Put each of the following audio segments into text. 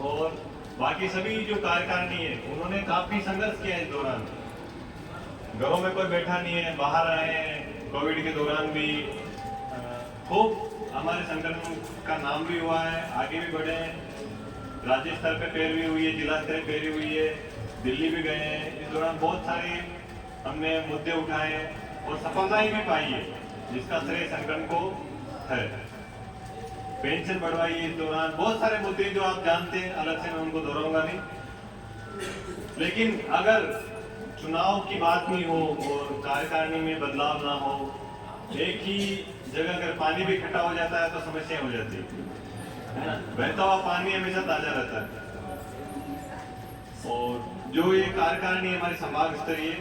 और बाकी सभी जो कार्यकारिणी है उन्होंने काफी संघर्ष किया इस दौरान। घरों में कोई बैठा नहीं है, बाहर आए हैं कोविड के दौरान भी। खूब हमारे संगठन का नाम भी हुआ है, आगे भी बढ़े हैं। राज्य स्तर पे पैरवी हुई है, जिला स्तर पे पैरवी हुई है, दिल्ली भी गए हैं। इस दौरान बहुत सारे हमने मुद्दे उठाए हैं और सफलताएं भी पाई है, जिसका श्रेय संगठन को है। पेंशन बढ़वाई है इस दौरान। बहुत सारे मुद्दे जो आप जानते हैं, अलग से मैं उनको दोहराऊंगा नहीं। लेकिन अगर चुनाव की बात नहीं हो और कार्यकारिणी में बदलाव ना हो, एक ही जगह अगर पानी भी इकट्ठा हो जाता है तो समस्या हो जाती है ना। बहता हुआ पानी हमेशा ताजा रहता है। और जो ये कार्यकारिणी हमारी संभाग स्तरीय,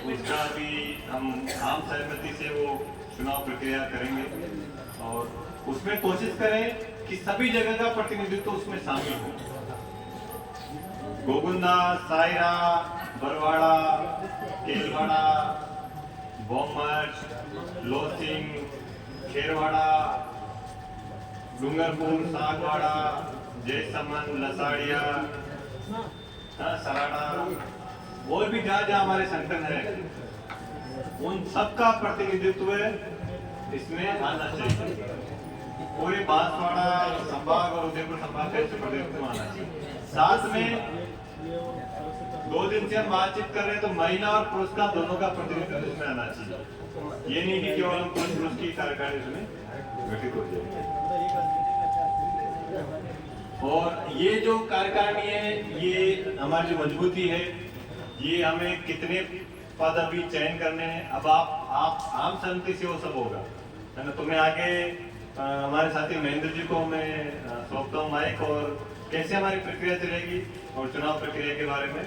उसका भी हम आम सहमति से वो चुनाव प्रक्रिया करेंगे और उसमें कोशिश करें कि सभी जगह का प्रतिनिधित्व उसमें शामिल हो। गोगुंदा, सायरा, बरवाड़ा, केलवाड़ा, बोमच, लोसिंग, खेरवाड़ा, डूंगरपुर, सागवाड़ा, जयसमंद, लसाड़िया, सराड़ा और भी जहाँ जहाँ हमारे संगठन है, उन सबका प्रतिनिधित्व इसमें आना चाहिए। पूरे बांसवाड़ा संभाग और उदयपुर संभाग का इसमें प्रतिनिधित्व आना चाहिए। साथ में 2 दिन से हम बातचीत कर रहे हैं तो महिला और पुरुष का दोनों का प्रतिनिधित्व इसमें आना चाहिए। ये नहीं कि केवल हम पुरुष की कार्यकारिणी इसमें गठित हो जाए। और ये जो कार्यकारिणी है, ये हमारी जो मजबूती है, ये हमें कितने पद अभी चयन करने हैं। अब आप आम सहमति से वो सब होगा, है ना। तो मैं आगे हमारे साथी महेंद्र जी को मैं सौंपता हूँ माइक, और कैसे हमारी प्रक्रिया चलेगी और चुनाव प्रक्रिया के बारे में।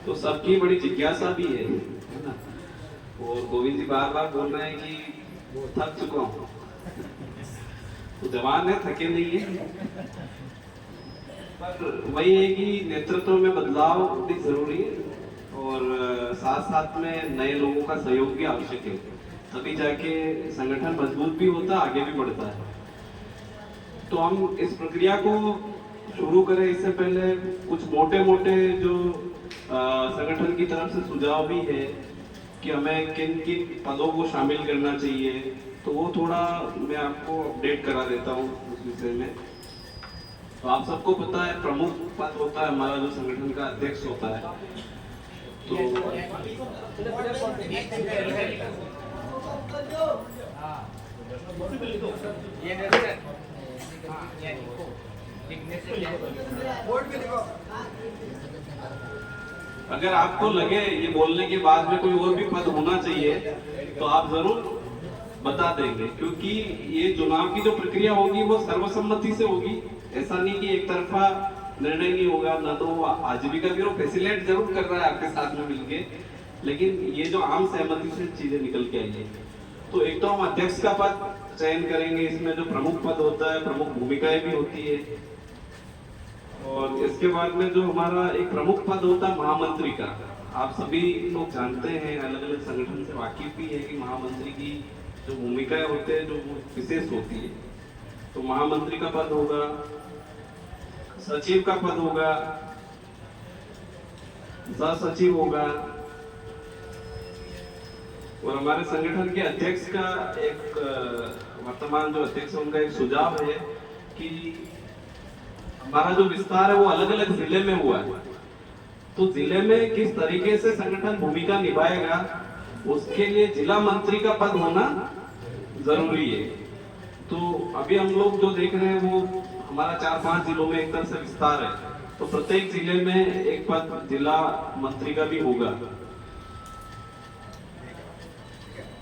तो सबकी बड़ी जिज्ञासा भी है ना। और गोविंद जी बार बार बोल रहे हैं कि थक चुका हूँ, तो जवान है, थके नहीं है। पर वही है कि नेतृत्व में बदलाव भी जरूरी है और साथ साथ में नए लोगों का सहयोग भी आवश्यक है, तभी जाके संगठन मजबूत भी होता है, आगे भी बढ़ता है। तो हम इस प्रक्रिया को शुरू करें इससे पहले कुछ मोटे मोटे जो संगठन की तरफ से सुझाव भी है कि हमें किन किन पदों को शामिल करना चाहिए, तो वो थोड़ा मैं आपको अपडेट करा देता हूँ उस विषय में। तो आप सबको पता है प्रमुख पद होता है हमारा जो संगठन का अध्यक्ष होता है। तो अगर आपको लगे ये बोलने के बाद में कोई और भी पद होना चाहिए तो आप जरूर बता देंगे, क्योंकि ये चुनाव की जो प्रक्रिया होगी वो सर्वसम्मति से होगी। ऐसा नहीं कि एक तरफा निर्णय नहीं होगा। ना तो आजीविका ब्यूरो फैसिलिटेट जरूर कर रहा है आपके साथ में मिलके, लेकिन ये जो आम सहमति से चीजें निकल के आई है। तो एक तो हम अध्यक्ष का पद चयन करेंगे, इसमें जो प्रमुख पद होता है, प्रमुख भूमिकाएं भी होती है। और इसके बाद में जो हमारा एक प्रमुख पद होता है महामंत्री का, आप सभी लोग जानते हैं, अलग अलग संगठन से वाकिफ भी है कि महामंत्री की जो भूमिकाएं होते हैं जो विशेष होती है। तो महामंत्री का पद होगा, सचिव का पद होगा, सह सचिव होगा, और हमारे संगठन के अध्यक्ष का एक वर्तमान जो अध्यक्ष उनका एक सुझाव है कि हमारा जो विस्तार है वो अलग अलग जिले में हुआ है, तो जिले में किस तरीके से संगठन भूमिका निभाएगा उसके लिए जिला मंत्री का पद होना जरूरी है। तो अभी हम लोग जो देख रहे हैं वो हमारा 4-5 जिलों में एक तरह से विस्तार है, तो प्रत्येक जिले में एक पद जिला मंत्री का भी होगा।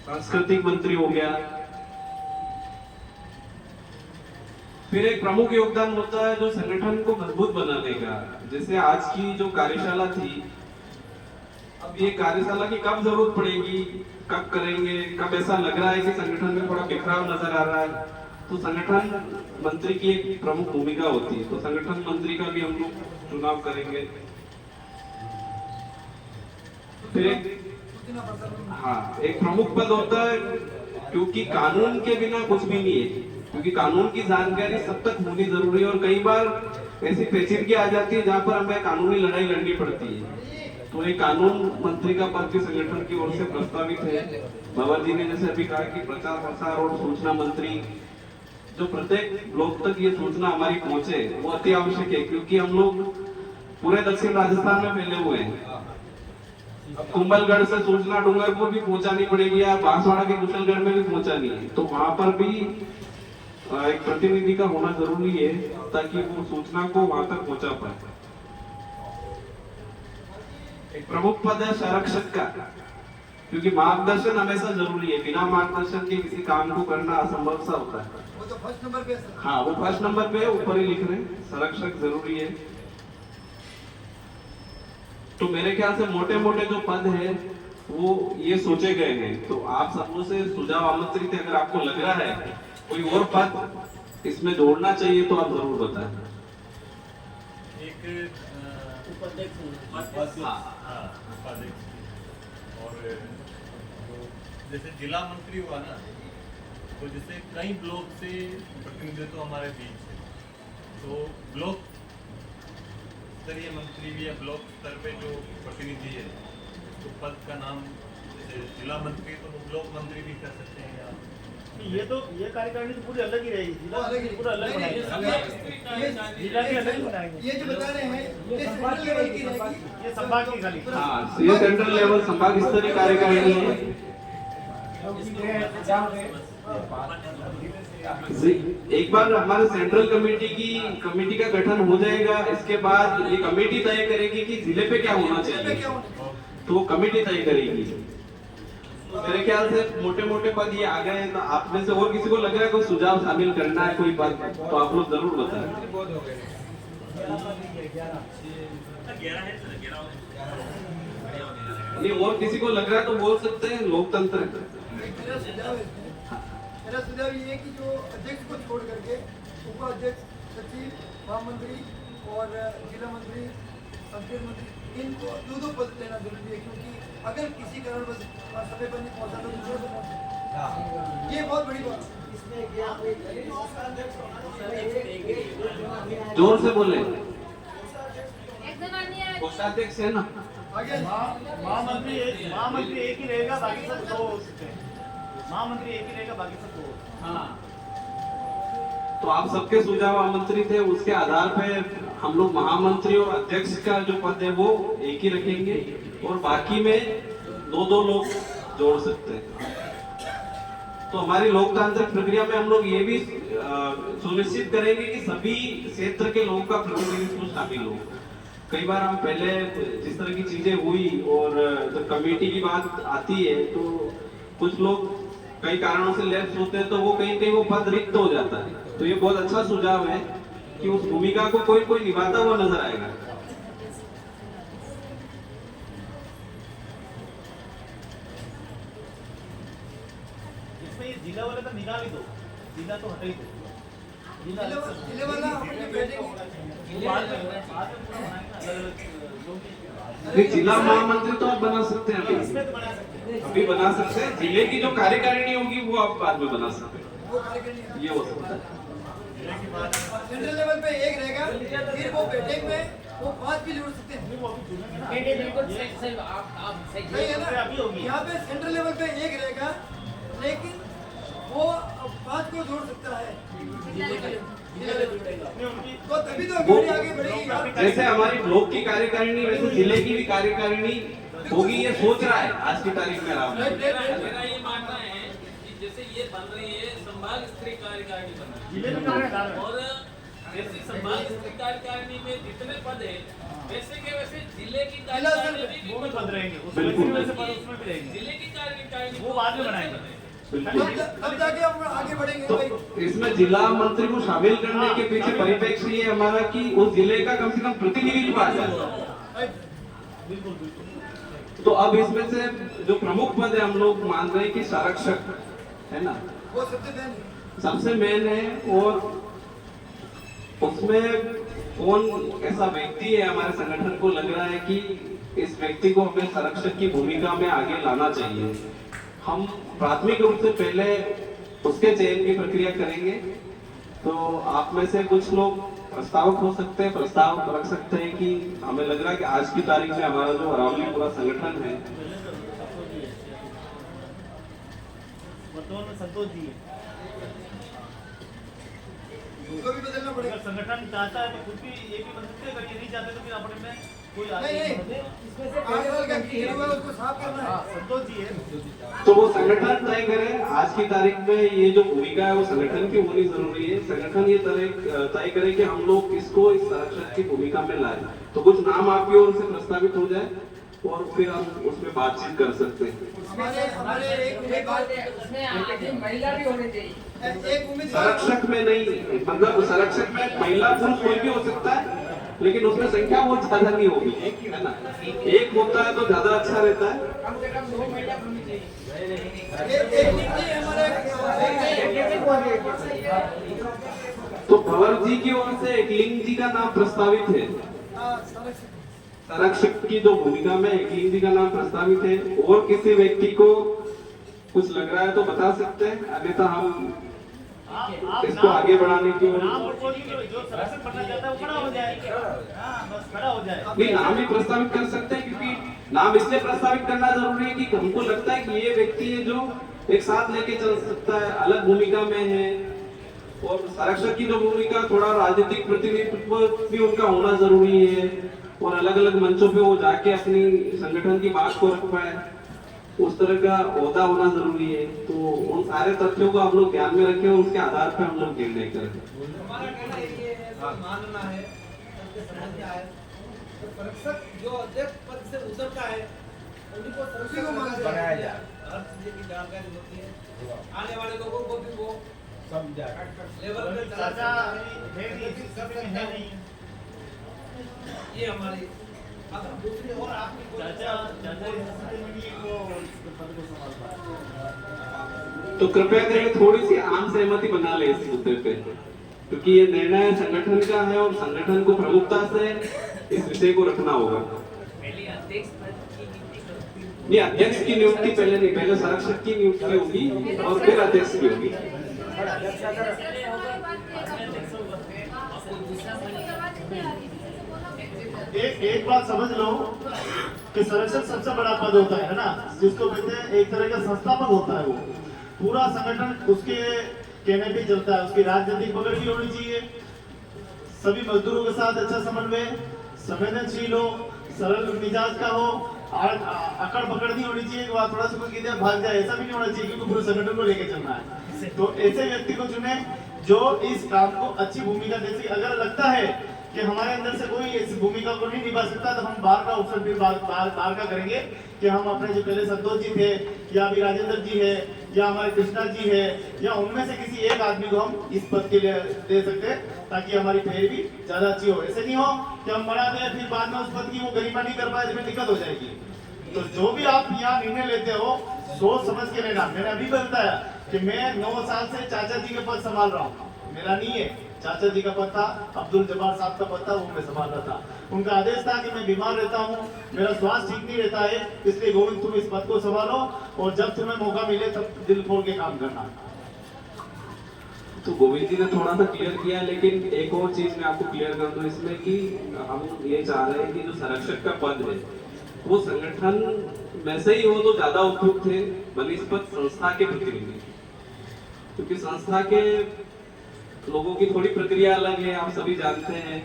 सांस्कृतिक मंत्री हो गया। फिर एक प्रमुख योगदान होता है जो संगठन को मजबूत बनाने का। जैसे आज की जो कार्यशाला थी, अब ये कार्यशाला की कब जरूरत पड़ेगी, कब करेंगे, कब ऐसा लग रहा है कि संगठन में थोड़ा बिखराव नजर आ रहा है, तो संगठन मंत्री की एक प्रमुख भूमिका होती है। तो संगठन मंत्री का भी हम लोग चुनाव करेंगे। फिर एक प्रमुख पद होता है, क्योंकि कानून के बिना कुछ भी नहीं है। क्योंकि कानून की जानकारी सब तक होनी जरूरी है। और कई बार ऐसी पेचीदगी आ जाती है जहाँ पर हमें कानूनी लड़ाई लड़नी पड़ती है। तो एक कानून मंत्री का पद भी संगठन की ओर से प्रस्तावित है। बाबा जी ने जैसे अभी कहा कि प्रचार प्रसार और सूचना मंत्री, जो प्रत्येक लोग तक ये सूचना हमारी पहुंचे वो अति आवश्यक है, क्योंकि हम लोग पूरे दक्षिण राजस्थान में फैले हुए हैं। कुंभलगढ़ से सूचना डूंगरपुर भी पहुंचानी पड़ेगी या बांसवाड़ा के कुशलगढ़ में भी पहुंचानी है, तो वहां पर भी एक प्रतिनिधि का होना जरूरी है ताकि वो सूचना को वहां तक पहुंचा पाए। एक प्रमुख पद है संरक्षक का, क्योंकि मार्गदर्शन हमेशा जरूरी है। बिना मार्गदर्शन के किसी काम को करना असंभव सा होता है। वो तो फर्स्ट नंबर पे है। हाँ, वो फर्स्ट नंबर पे ऊपर ही लिख रहे हैं, संरक्षक जरूरी है। तो मेरे ख्याल से मोटे मोटे जो पद है वो ये सोचे गए हैं। तो आप सबों से सुझाव आमंत्रित है, अगर आपको लग रहा है कोई और पद इसमें जोड़ना चाहिए तो आप जरूर बताएं। एक उपाध्यक्ष। हाँ, उपाध्यक्ष। और जैसे जिला मंत्री हुआ ना, तो जैसे कई ब्लॉक से प्रतिनिधित्व हमारे बीच है, तो ब्लॉक स्तरीय मंत्री भी या ब्लॉक स्तर पे जो प्रतिनिधि है, तो पद का नाम जैसे जिला मंत्री तो वो ब्लॉक मंत्री भी कर सकते हैं। या ये कार्यकारिणी तो पूरी अलग ही रहेगी, जिला पूरा अलग बनाएंगे, जिला भी अलग ही बनाएंगे। ये जो बता रहे हैं ये सेंट्रल लेवल की रहेगी, ये संभाग की खाली। हाँ, ये सेंट्रल लेवल संभाग स्तरीय कार्यकारिणी है। एक बार हमारे सेंट्रल कमेटी का गठन हो जाएगा, इसके बाद ये कमेटी तय करेगी कि जिले पे क्या होना चाहिए, तो वो कमेटी तय करेगी। मेरे ख्याल से मोटे मोटे पद ये आ गए। तो आप में से और किसी को लग रहा है कोई सुझाव शामिल करना है कोई पद, तो आप लोग जरूर बताएं। ये और किसी को लग रहा है तो बोल सकते हैं, लोकतंत्र है। मेरा सुझाव ये है कि जो अध्यक्ष को छोड़ करके उपाध्यक्ष, सचिव, महामंत्री और जिला मंत्री, संसदीय मंत्री, इनको दो पद लेना जरूरी है, क्योंकि अगर किसी कारण बस समय पर नहीं पहुंचा तो दूसरे को पहुंचा, ये बहुत बड़ी बात है। जोर से बोले। कोषाध्यक्ष है ना। आगे महामंत्री एक ही रहेगा, बाकी सब दो हो सकते हैं। महामंत्री एक ही रहेगा, बाकी सब दो। हाँ, तो आप सबके सुझाव आमंत्रित है, उसके आधार पे हम लोग महामंत्री और अध्यक्ष का जो पद है वो एक ही रखेंगे और बाकी में दो लोग जोड़ सकते हैं। तो हमारी लोकतांत्रिक प्रक्रिया में हम लोग ये भी सुनिश्चित करेंगे कि सभी क्षेत्र के लोगों का प्रतिनिधित्व शामिल हो। कई बार हम पहले जिस तरह की चीजें हुई और जब कमेटी की बात आती है तो कुछ लोग कई कारणों से लैप्स होते हैं, तो वो कहीं वो पद रिक्त हो जाता है। तो ये बहुत अच्छा सुझाव है कि उस भूमिका को कोई निभाता हुआ नजर आएगा। इसमें ये जिला वाले का निकाल ही दो, जिला तो हटा ही दो। जिले वाला अपने बैठेंगे। बाद में पूरा बनाएंगे अलग-अलग लोगों की। नहीं, जिला महामंत्री तो आप बना सकते हैं, इसमें तो बना सकते हैं। अभी बना सकते हैं। जिले की जो कार्यकारिणी होगी वो आप बाद में बना सकते हैं, वो कार्यक्रम ये हो सकता है। सेंट्रल लेवल पे एक रहेगा, फिर वो बैठक में वो 5 भी जोड़ सकते हैं। वो अभी चुनेंगे ना। सही है ना? यहाँ पे सेंट्रल लेवल पे एक रहेगा, लेकिन वो 5 को जोड़ सकता है। नहीं, उनकी तो तभी तो अभी आगे बढ़ेगी। जैसे हमारी ब्लॉक की कार्यकारिणी वैसे जिले की भी कार्यकारिणी होगी, ये सोच रहा है आज की तारीख में राम। मेरा ये मानना है कि जैसे ये बन रही है संभाग स्तरीय कार्यकारिणी बन रही जिले में कहाँ है? है और जैसे संभाग स्तरीय कार्यकारिणी में जितने पद है वैसे के वैसे जिले की कार्यकारिणी में वो भी भी पद रहेंगे, उसमें बिल्कुल। वैसे पद उसमें भी रहेंगे। जिले की कार्यकारिणी वो बाद में बनाएंगे। तब जाके हम आगे बढ़ेंगे भाई। तो इसमें जिला मंत्री को शामिल करने के पीछे परिप्रेक्ष्य ये हमारा कि उस जिले का कम से कम प्रतिनिधित्व आ जाए। बिल्कुल बिल्कुल। तो अब इसमें से जो प्रमुख पद है हम लोग मान रहे हैं कि संरक्षक है ना, वो सबसे सबसे मेन है। और उसमें कौन ऐसा व्यक्ति है हमारे संगठन को लग रहा है कि इस व्यक्ति को हमें संरक्षक की भूमिका में आगे लाना चाहिए। हम प्राथमिक रूप से पहले उसके चयन की प्रक्रिया करेंगे। तो आप में से कुछ लोग प्रस्तावक हो सकते हैं, प्रस्ताव रख सकते हैं कि हमें लग रहा है कि आज की तारीख में हमारा जो अरावली पूरा संगठन है, वर्तमान में संतोष जी है। उनको भी बदलना पड़ेगा। अगर संगठन चाहता है तो खुद भी ये भी बदल सकते हैं, अगर ये नहीं चाहते तो फिर अपने में कोई नहीं नहीं, आगे वाले का कीड़ा हुआ है, उसको साफ करना है। संतोष जी है। तो वो संगठन तय करे। आज की तारीख में ये जो भूमिका है वो संगठन की होनी जरूरी है। संगठन ये तय करे कि हम लोग किसको इस संरक्षक की भूमिका में लाए। तो कुछ नाम आपकी ओर से प्रस्तावित हो जाए और फिर हम उसमें बातचीत कर सकते हैं। हमारे एक बात है, उसमें आगे महिला भी होनी चाहिए। एक उम्मीदवार संरक्षक में नहीं, मतलब संरक्षक में महिला पुरुष कोई भी हो सकता है, लेकिन उसमें संख्या बहुत ज्यादा नहीं होगी, है ना। एक होता है तो ज्यादा अच्छा रहता है। कम से कम 2 महिला होनी चाहिए। एक लिंगी हमारे तो भंवर जी की ओर से एकलिंग जी का नाम प्रस्तावित है। संरक्षक की जो भूमिका में एकलिंग जी का नाम प्रस्तावित है। और किसी व्यक्ति को कुछ लग रहा है तो बता सकते हैं, अन्यथा हम आप इसको आगे बढ़ाने की ओर नाम और कोई जो संरक्षक बनना चाहता है वो खड़ा हो जाए। हाँ, बस खड़ा हो जाए। नहीं, नाम भी प्रस्तावित कर सकते हैं, क्योंकि नाम इसलिए प्रस्तावित करना जरूरी है कि हमको लगता है कि ये व्यक्ति है जो एक साथ लेके चल सकता है, अलग भूमिका में है। और संरक्षक की जो भूमिका, थोड़ा राजनीतिक प्रतिनिधित्व भी उनका होना जरूरी है और अलग अलग मंचों पे वो जाके अपनी संगठन की बात को रख पाए, उस तरह का ओहदा होना जरूरी है। तो उन सारे तथ्यों को आप लोग ध्यान में रखें और उसके आधार पर हम लोग निर्णय करें। हमारा कहना ये है, मानना है, सबके समझ में आए, तो संरक्षक जो अध्यक्ष पद से उतरता है उन्हीं को संरक्षक बनाया जाए। हर चीज की जानकारी होती है, आने वाले लोगों को भी वो समझा लेवल पे चाचा है नहीं, इस समय में है नहीं। ये हमारी अगर दूसरी और आपकी कोई चाचा इस समय में भी वो पद को संभाल पाए। तो कृपया करके थोड़ी सी आम सहमति बना ले इस मुद्दे पे, क्योंकि ये निर्णय संगठन का है और संगठन को प्रमुखता से इस विषय को रखना होगा। ये अध्यक्ष की नियुक्ति पहले नहीं, पहले संरक्षक की नियुक्ति होगी और फिर अध्यक्ष की होगी। एक बात समझ लो कि संरक्षक सबसे बड़ा पद होता है ना, जिसको कहते हैं एक तरह का संस्थापक होता है। वो पूरा संगठन उसके कहने पे चलता है। उसकी राजनीतिक पकड़ भी होनी चाहिए, सभी मजदूरों के साथ अच्छा समन्वय, संवेदनशील हो, सरल मिजाज का हो, अकड़ पकड़ नहीं होनी चाहिए कि वहाँ थोड़ा सा कुछ किधर भाग जाए, ऐसा भी नहीं होना चाहिए, क्योंकि पूरे संगठन को लेके चलना है। तो ऐसे व्यक्ति को चुने जो इस काम को अच्छी भूमिका जैसी, अगर लगता है कि हमारे अंदर से कोई इस भूमिका को नहीं निभा सकता तो हम बाहर का ऑप्शन फिर बाहर का करेंगे कि हम अपने जो पहले संतोष जी थे या अभी राजेंद्र जी है या हमारे कृष्णा जी है या उनमें से किसी एक आदमी को हम इस पद के लिए दे सकते हैं, ताकि हमारी पैरवी भी ज्यादा अच्छी हो। ऐसे नहीं हो कि हम बना दें फिर बाद में उस पद की वो गरिमा नहीं कर पाए, इसमें दिक्कत हो जाएगी। तो जो भी आप यहाँ निर्णय लेते हो सोच समझ के लेना। मैंने अभी बताया कि मैं 9 साल से चाचा जी के पद संभाल रहा हूँ, मेरा नहीं है, चाचा जी का पद था, अब्दुल जब्बार साहब का पद था, वो मैं संभाल रहा था। उनका आदेश था कि मैं बीमार रहता हूँ, मेरा स्वास्थ्य ठीक नहीं रहता है, इसलिए गोविंद तुम इस पद को संभालो और जब तुम्हें मौका मिले तब दिल खोल के काम करना। तो गोविंद जी ने थोड़ा सा क्लियर किया, लेकिन एक और चीज मैं आपको क्लियर कर दूं इसमें कि हम ये चाह रहे हैं कि जो संरक्षक का पद है वो संगठन में से ही हो तो ज्यादा उपयुक्त है, बनिस्पत संस्था के प्रतिनिधि, क्योंकि संस्था के लोगों की थोड़ी प्रक्रिया अलग है, आप सभी जानते हैं।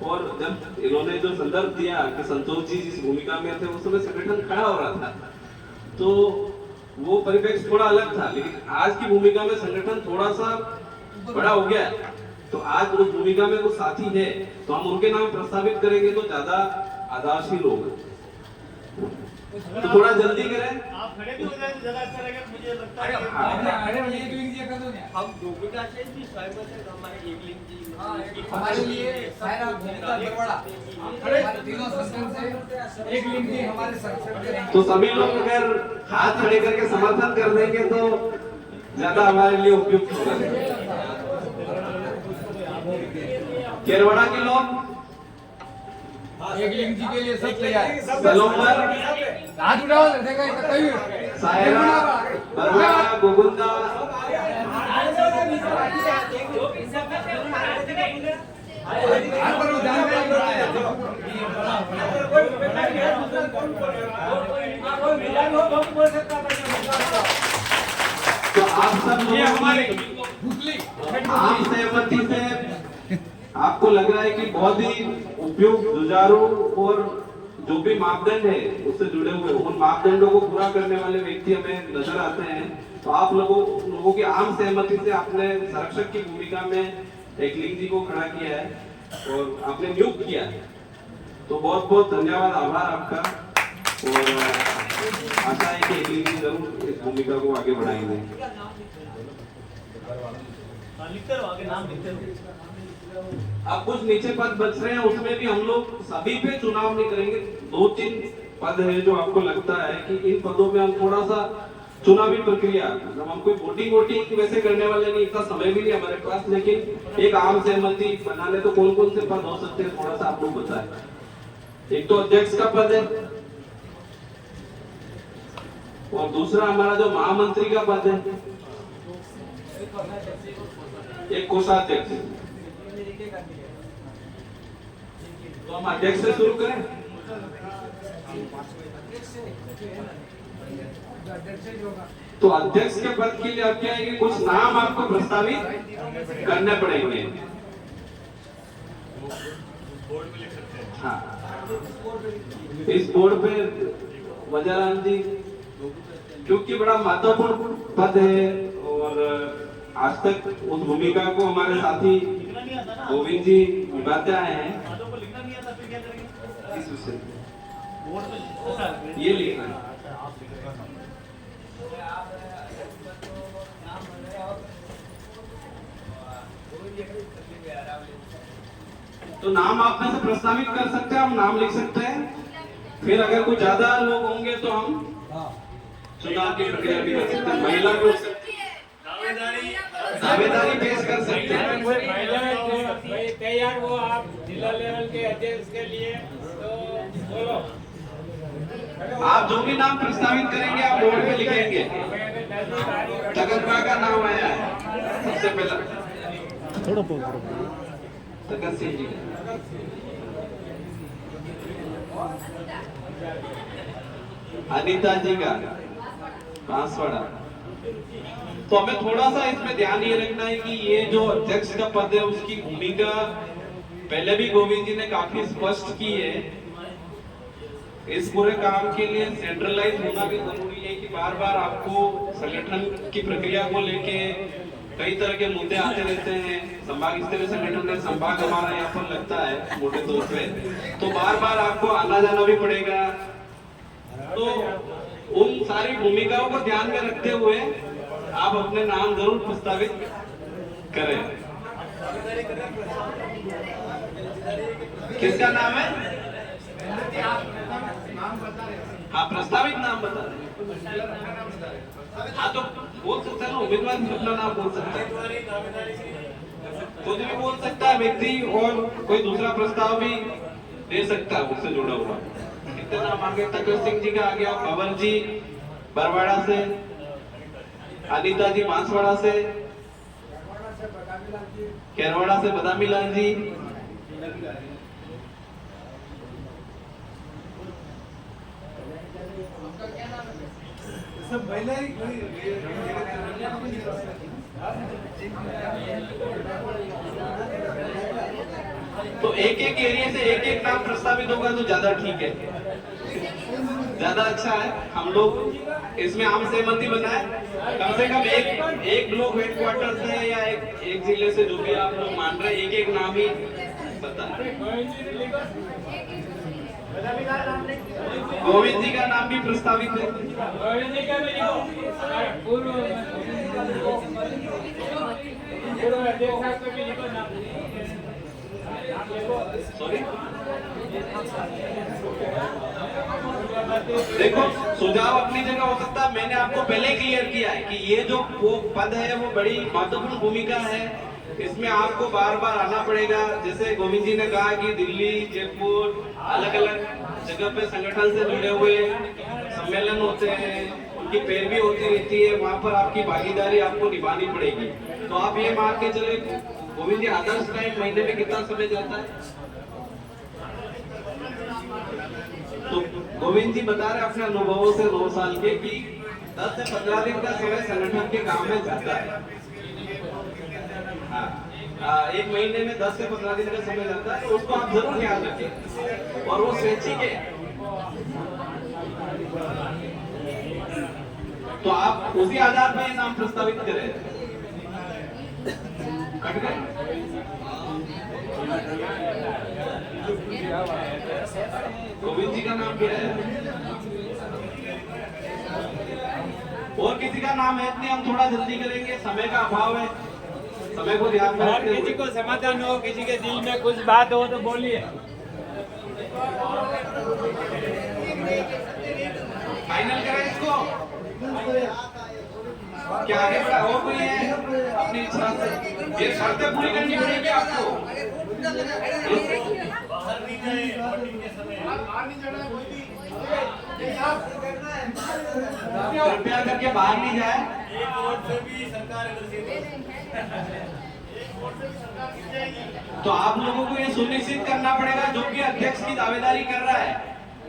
और जब इन्होंने जो संदर्भ दिया कि संतोष जी जिस भूमिका में थे उस समय संगठन खड़ा हो रहा था, तो वो परिप्रेक्ष्य थोड़ा अलग था। लेकिन आज की भूमिका में संगठन थोड़ा सा बड़ा हो गया, तो आज उस भूमिका में वो साथी है, तो हम उनके नाम प्रस्तावित करेंगे तो ज्यादा आधारशील होगा। तो थोड़ा जल्दी करें। आप खड़े भी हो जाए तो ज्यादा अच्छा रहेगा, मुझे लगता है। हम भूमिका से भी सहमत है, हमारे एक लिंग जी हमारे लिए सारा भूमिका बड़ा हमारे तीनों संगठन से एक लिंग भी हमारे संगठन के तो सभी लोग अगर हाथ खड़े करके समर्थन कर देंगे तो ज्यादा हमारे लिए उपयुक्त होगा। केरवाड़ा के लोग एक लिंग जी के लिए सब तैयार है। दलों पर हाथ उठाओ, देखा कहीं सायरा बरवाड़ा गोगुंदा तो आप सब लोगों की आम सहमति से आपको लग रहा है कि बहुत ही उपयुक्त, जुझारू और जो भी मापदंड है उससे जुड़े हुए उन मापदंडों को पूरा करने वाले व्यक्ति हमें नजर आते हैं। तो आप लोगों की आम सहमति से आपने संरक्षक की भूमिका में एक लिंग जी को खड़ा किया है और आपने नियुक्त किया है। तो बहुत बहुत धन्यवाद, आभार आपका। और आशा है कि एक लिंग जी जरूर इस भूमिका को आगे बढ़ाएंगे। अब कुछ नीचे पद बच रहे हैं, उसमें भी हम लोग सभी पे चुनाव नहीं करेंगे। 2-3 पद है जो आपको लगता है कि इन पदों में हम थोड़ा सा चुनावी प्रक्रिया, मतलब हम कोई वोटिंग वैसे करने वाले नहीं, इतना समय भी नहीं हमारे पास, लेकिन एक आम सहमति बनाने तो कौन कौन से पद हो सकते हैं थोड़ा सा आप लोग बताएं। एक तो अध्यक्ष का पद है और दूसरा हमारा जो महामंत्री का पद है, एक कोषाध्यक्ष। तो हम अध्यक्ष से शुरू करें। तो अध्यक्ष के पद के लिए अब क्या है कि कुछ नाम आपको प्रस्तावित करने पड़ेंगे। हाँ, इस बोर्ड पे वजरान जी, क्योंकि बड़ा महत्वपूर्ण पद है और आज तक उस भूमिका को हमारे साथी गोविंद जी निभाते आए हैं। इस विषय ये लिखना है। तो नाम आप में से प्रस्तावित कर सकते हैं, हम नाम लिख सकते हैं। फिर अगर कुछ ज्यादा लोग होंगे तो हम चुनाव की प्रक्रिया भी कर सकते हैं। महिला को दावेदारी पेश कर सकते हैं। तैयार हो आप जिला लेवल के अध्यक्ष के लिए, तो बोलो। आप जो भी नाम प्रस्तावित करेंगे आप बोर्ड पे लिखेंगे। तगरबा का नाम आया है सबसे पहला, तगर सिंह जी का। अनीता जी का बांसवाड़ा। तो हमें थोड़ा सा इसमें ध्यान ये रखना है कि ये जो अध्यक्ष का पद है उसकी भूमिका पहले भी गोविंद जी ने काफी स्पष्ट की है। इस पूरे काम के लिए सेंट्रलाइज होना भी जरूरी है कि बार बार आपको संगठन की प्रक्रिया को लेके कई तरह के मुद्दे आते रहते हैं। संभाग स्तरीय संगठन है, संभाग हमारा यहाँ पर लगता है मोटे तौर पे, तो बार बार आपको आना जाना भी पड़ेगा। तो उन सारी भूमिकाओं को ध्यान में रखते हुए आप अपने नाम जरूर प्रस्तावित करें। किसका नाम है? हाँ, प्रस्तावित नाम बता रहे। हाँ, तो बोल सकता है ना, उम्मीदवार भी अपना नाम बोल सकता है, खुद भी बोल सकता है व्यक्ति, और कोई दूसरा प्रस्ताव भी दे सकता है उससे जुड़ा हुआ। कितने नाम आगे? तकर सिंह जी का आ गया, पवन जी बरवाड़ा से, अनीता जी बांसवाड़ा से, केरवाड़ा से बदामी लाल जी, सब महिला ही तो एक एक एरिया से एक एक नाम प्रस्तावित होगा तो ज्यादा ठीक है, ज्यादा अच्छा है। हम लोग इसमें आम सहमति बनाए, कम से कम एक ब्लॉक हेडक्वार्टर से या एक जिले से, जो भी आप लोग मान रहे हैं, एक नाम ही बताए। गोविंद जी का नाम भी प्रस्तावित है। गोविंद जी का भी पूर्व अध्यक्ष का भी लिखो नाम। सॉरी, देखो सुझाव अपनी जगह हो सकता है। मैंने आपको पहले क्लियर किया है कि ये जो वो पद है वो बड़ी महत्वपूर्ण भूमिका है, इसमें आपको बार बार आना पड़ेगा। जैसे गोविंद जी ने कहा कि दिल्ली, जयपुर, अलग अलग जगह पे संगठन से जुड़े हुए सम्मेलन होते हैं, उनकी पैरवी होती रहती है, वहां पर आपकी भागीदारी आपको निभानी पड़ेगी। तो आप ये मान के चले गोविंद जी, आदर्श टाइम महीने में कितना समय जाता है? तो गोविंद जी बता रहे अपने अनुभवों से 9 साल के कि 10 से 15 दिन का समय संगठन के काम में जाता है। एक महीने में 10 से 15 दिन का समय जाता है, तो उसको आप जरूर ध्यान रखें। और वो स्वैच्छिक है, तो आप उसी आधार पर नाम प्रस्तावित करें। कट गए? गोविंद जी का नाम क्या है? और किसी का नाम है? इतनी हम थोड़ा जल्दी करेंगे, समय का अभाव है, समय को ध्यान में और रखते किसी हुए। को समाधान हो, किसी के दिल में कुछ बात हो तो बोलिए। फाइनल करें इसको, क्या आगे बढ़ा? और कोई है अपनी इच्छा से? ये शर्तें पूरी करनी पड़ेगी आपको। बाहर नहीं जाए वोटिंग के समय। कृपया करके बाहर नहीं जाए। एक वोट से भी सरकार तो आप लोगों को ये सुनिश्चित करना पड़ेगा, जो कि अध्यक्ष की दावेदारी कर रहा है,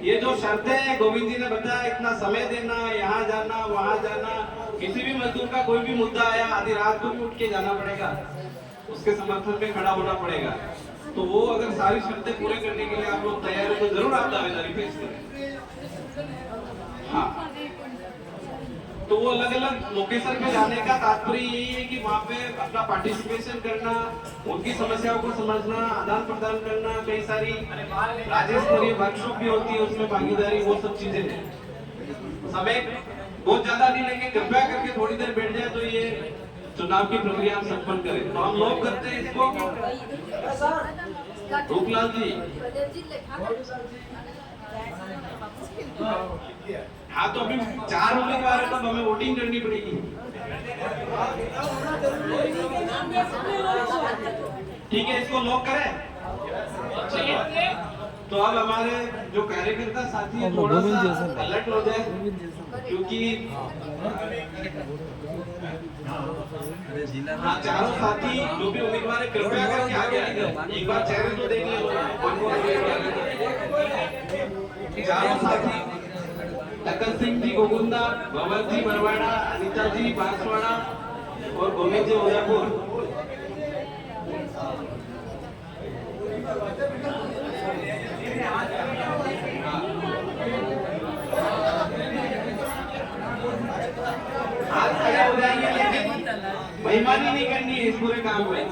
ये जो शर्तें हैं गोविंद जी ने बताया, इतना समय देना, यहाँ जाना वहाँ जाना, किसी भी मजदूर का कोई भी मुद्दा आया आधी रात को भी उठ के जाना पड़ेगा, उसके समर्थन में खड़ा होना पड़ेगा। तो वो अगर सारी शर्तें पूरे करने के लिए आप लोग तैयार हो तो जरूर आप दावेदारी पेश करें। हाँ, तो वो अलग अलग लोकेशन पे जाने का तात्पर्य यही है कि वहाँ पे अपना पार्टिसिपेशन करना, उनकी समस्याओं को समझना, आदान प्रदान करना, कई सारी राज्य स्तरीय वर्कशॉप भी होती है, उसमें भागीदारी, वो सब चीजें हैं। समय बहुत ज्यादा नहीं लेंगे, कृपया करके थोड़ी देर बैठ जाए तो ये चुनाव की प्रक्रिया हम संपन्न करें। तो हम लोग करते हैं इसको। रूपलाल जी, हाँ, तो अभी 4 उम्मीदवार है, तब हमें वोटिंग करनी पड़ेगी। ठीक है, इसको लॉक करें। तो अब हमारे जो कार्यकर्ता साथी है थोड़ा सा अलर्ट हो जाए, क्योंकि हाँ, चारों साथी जो भी उम्मीदवार है कृपया करके आगे आएंगे। एक बार चेहरे तो देख लें। चारों साथी टक्कर सिंह जी गोकुंदा, भगवत जी बरवाड़ा, अनिता जी बांसवाड़ा और गोविंद जी उदयपुर। हाथ खड़े हो जाएंगे, लेकिन बेईमानी नहीं करनी है इस पूरे काम में।